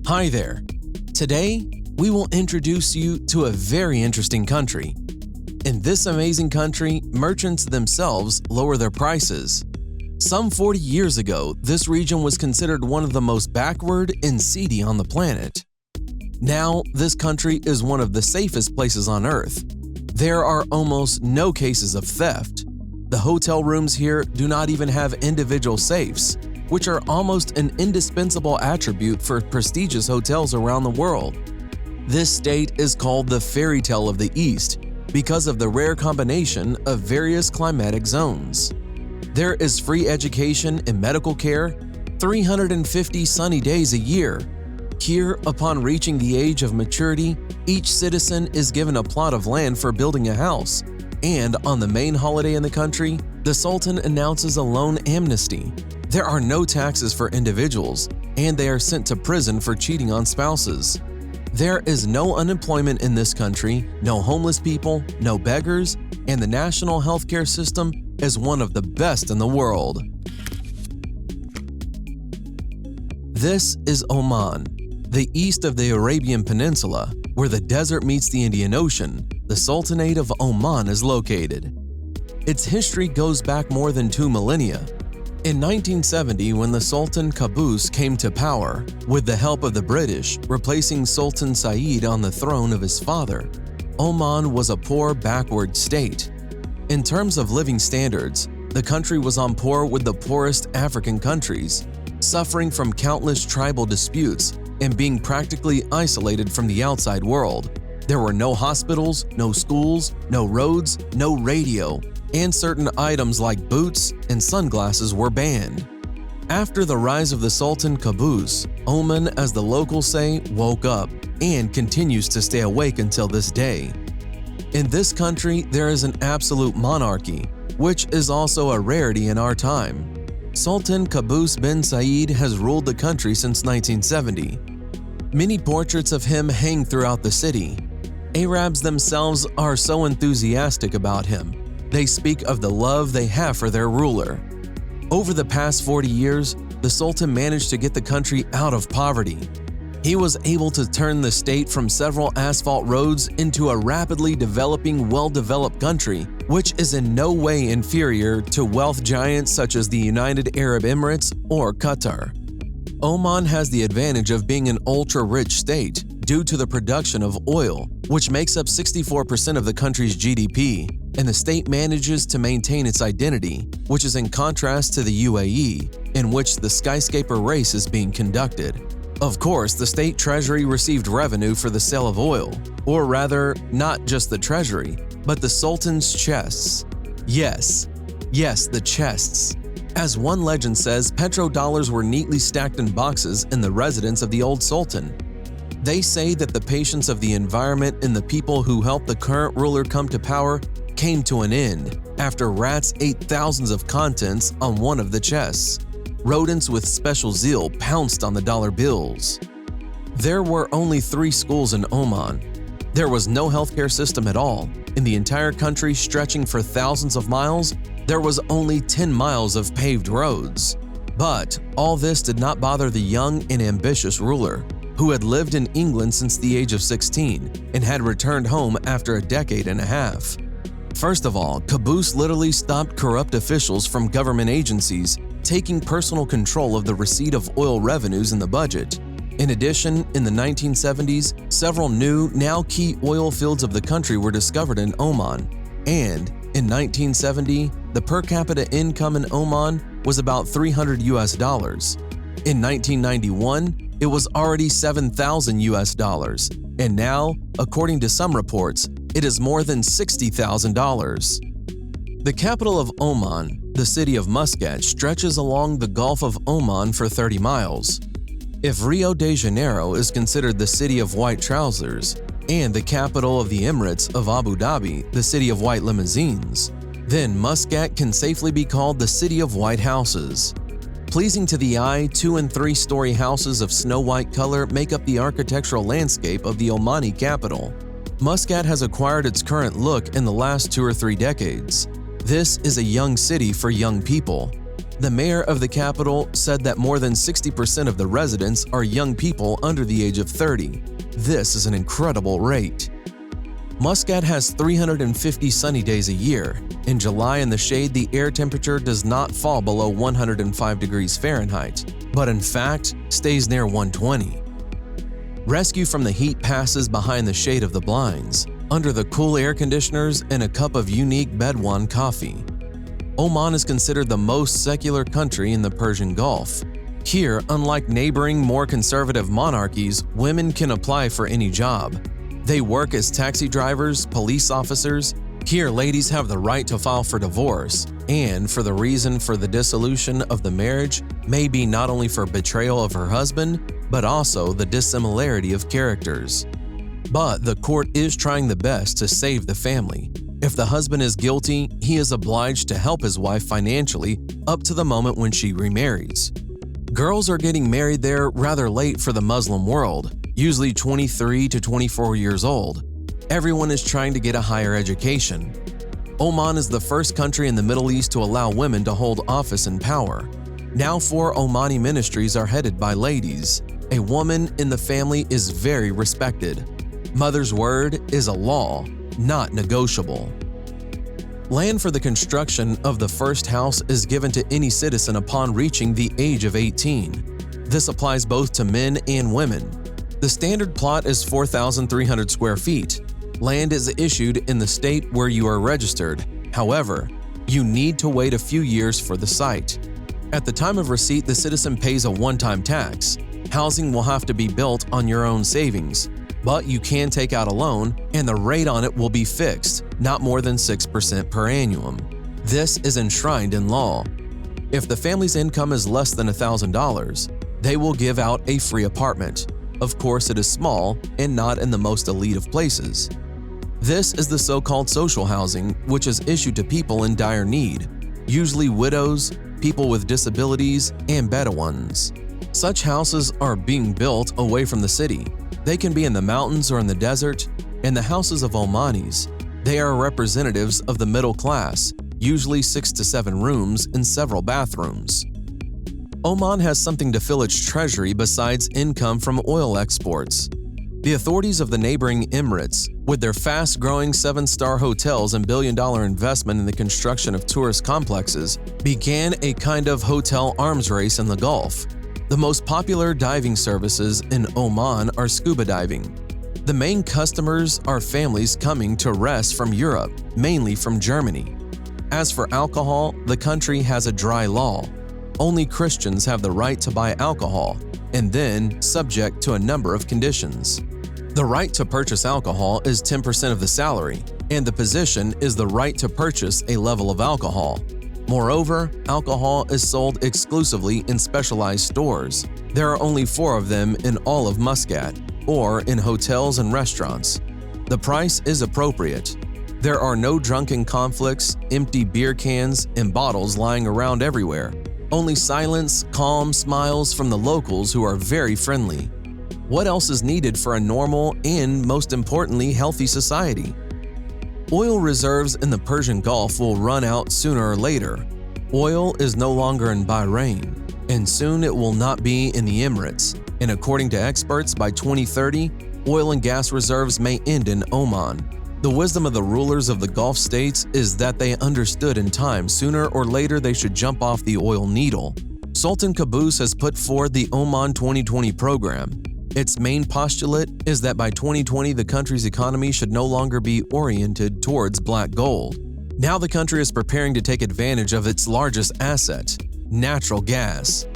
Hi there. Today, we will introduce you to a very interesting country. In this amazing country, merchants themselves lower their prices. Some 40 years ago, this region was considered one of the most backward and seedy on the planet. Now, this country is one of the safest places on Earth. There are almost no cases of theft. The hotel rooms here do not even have individual safes, which are almost an indispensable attribute for prestigious hotels around the world. This state is called the fairy tale of the East because of the rare combination of various climatic zones. There is free education and medical care, 350 sunny days a year. Here, upon reaching the age of maturity, each citizen is given a plot of land for building a house. And on the main holiday in the country, the Sultan announces a loan amnesty. There are no taxes for individuals, and they are sent to prison for cheating on spouses. There is no unemployment in this country, no homeless people, no beggars, and the national healthcare system is one of the best in the world. This is Oman, the east of the Arabian Peninsula, where the desert meets the Indian Ocean. The Sultanate of Oman is located. Its history goes back more than 2 millennia. In 1970, when the Sultan Qaboos came to power, with the help of the British, replacing Sultan Saeed on the throne of his father, Oman was a poor, backward state. In terms of living standards, the country was on par with the poorest African countries, suffering from countless tribal disputes and being practically isolated from the outside world. There were no hospitals, no schools, no roads, no radio, and certain items like boots and sunglasses were banned. After the rise of the Sultan Qaboos, Oman, as the locals say, woke up and continues to stay awake until this day. In this country, there is an absolute monarchy, which is also a rarity in our time. Sultan Qaboos bin Saeed has ruled the country since 1970. Many portraits of him hang throughout the city. Arabs themselves are so enthusiastic about him. They speak of the love they have for their ruler. Over the past 40 years, the Sultan managed to get the country out of poverty. He was able to turn the state from several asphalt roads into a rapidly developing, well-developed country, which is in no way inferior to wealth giants such as the United Arab Emirates or Qatar. Oman has the advantage of being an ultra-rich state due to the production of oil, which makes up 64% of the country's GDP, and the state manages to maintain its identity, which is in contrast to the UAE, in which the skyscraper race is being conducted. Of course, the state treasury received revenue for the sale of oil, or rather, not just the treasury, but the Sultan's chests. Yes, the chests. As one legend says, petrodollars were neatly stacked in boxes in the residence of the old Sultan. They say that the patience of the environment and the people who helped the current ruler come to power came to an end after rats ate thousands of contents on one of the chests. Rodents with special zeal pounced on the dollar bills. There were only 3 schools in Oman. There was no healthcare system at all. In the entire country, stretching for thousands of miles, there was only 10 miles of paved roads. But all this did not bother the young and ambitious ruler, who had lived in England since the age of 16 and had returned home after a decade and a half. First of all, Qaboos literally stopped corrupt officials from government agencies taking personal control of the receipt of oil revenues in the budget. In addition, in the 1970s, several new, now key oil fields of the country were discovered in Oman, and in 1970, the per capita income in Oman was about $300 US. In 1991, it was already $7,000 US, and now, according to some reports, it is more than $60,000. The capital of Oman, the city of Muscat, stretches along the Gulf of Oman for 30 miles. If Rio de Janeiro is considered the city of white trousers, and the capital of the Emirates of Abu Dhabi, the city of white limousines, then Muscat can safely be called the city of white houses. Pleasing to the eye, 2- and 3-story houses of snow-white color make up the architectural landscape of the Omani capital. Muscat has acquired its current look in the last 2 or 3 decades. This is a young city for young people. The mayor of the capital said that more than 60% of the residents are young people under the age of 30. This is an incredible rate. Muscat has 350 sunny days a year. In July in the shade, the air temperature does not fall below 105 degrees Fahrenheit, but in fact stays near 120. Rescue from the heat passes behind the shade of the blinds, under the cool air conditioners and a cup of unique Bedouin coffee. Oman is considered the most secular country in the Persian Gulf. Here, unlike neighboring, more conservative monarchies, women can apply for any job. They work as taxi drivers, police officers. Here, ladies have the right to file for divorce, and for the reason for the dissolution of the marriage may be not only for betrayal of her husband, but also the dissimilarity of characters. But the court is trying the best to save the family. If the husband is guilty, he is obliged to help his wife financially up to the moment when she remarries. Girls are getting married there rather late for the Muslim world, usually 23 to 24 years old. Everyone is trying to get a higher education. Oman is the first country in the Middle East to allow women to hold office and power. Now 4 Omani ministries are headed by ladies. A woman in the family is very respected. Mother's word is a law, not negotiable. Land for the construction of the first house is given to any citizen upon reaching the age of 18. This applies both to men and women. The standard plot is 4,300 square feet. Land is issued in the state where you are registered. However, you need to wait a few years for the site. At the time of receipt, the citizen pays a one-time tax. Housing will have to be built on your own savings, but you can take out a loan and the rate on it will be fixed, not more than 6% per annum. This is enshrined in law. If the family's income is less than $1,000, they will give out a free apartment. Of course, it is small and not in the most elite of places. This is the so-called social housing, which is issued to people in dire need, usually widows, people with disabilities, and Bedouins. Such houses are being built away from the city. They can be in the mountains or in the desert. In the houses of Omanis, they are representatives of the middle class, usually 6 to 7 rooms and several bathrooms. Oman has something to fill its treasury besides income from oil exports. The authorities of the neighboring Emirates, with their fast-growing 7-star hotels and billion-dollar investment in the construction of tourist complexes, began a kind of hotel arms race in the Gulf. The most popular diving services in Oman are scuba diving. The main customers are families coming to rest from Europe, mainly from Germany. As for alcohol, the country has a dry law. Only Christians have the right to buy alcohol, and then subject to a number of conditions. The right to purchase alcohol is 10% of the salary, and the position is the right to purchase a level of alcohol. Moreover, alcohol is sold exclusively in specialized stores. There are only 4 of them in all of Muscat, or in hotels and restaurants. The price is appropriate. There are no drunken conflicts, empty beer cans, and bottles lying around everywhere. Only silence, calm smiles from the locals who are very friendly. What else is needed for a normal and, most importantly, healthy society? Oil reserves in the Persian Gulf will run out sooner or later. Oil is no longer in Bahrain, and soon it will not be in the Emirates. And according to experts, by 2030, oil and gas reserves may end in Oman. The wisdom of the rulers of the Gulf states is that they understood in time sooner or later they should jump off the oil needle. Sultan Qaboos has put forward the Oman 2020 program. Its main postulate is that by 2020 the country's economy should no longer be oriented towards black gold. Now the country is preparing to take advantage of its largest asset, natural gas.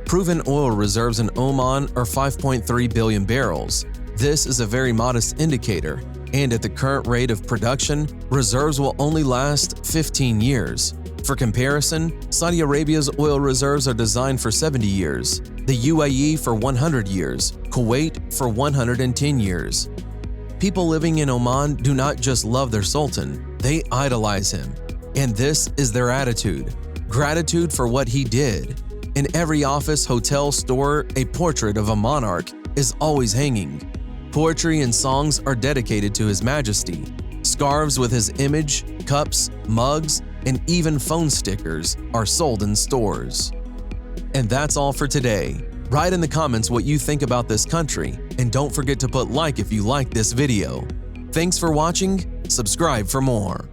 Proven oil reserves in Oman are 5.3 billion barrels. This is a very modest indicator, and at the current rate of production, reserves will only last 15 years. For comparison, Saudi Arabia's oil reserves are designed for 70 years, the UAE for 100 years, Kuwait for 110 years. People living in Oman do not just love their sultan, they idolize him. And this is their attitude: gratitude for what he did. In every office, hotel, store, a portrait of a monarch is always hanging. Poetry and songs are dedicated to His Majesty. Scarves with his image, cups, mugs, and even phone stickers are sold in stores. And that's all for today. Write in the comments what you think about this country, and don't forget to put like if you like this video. Thanks for watching. Subscribe for more.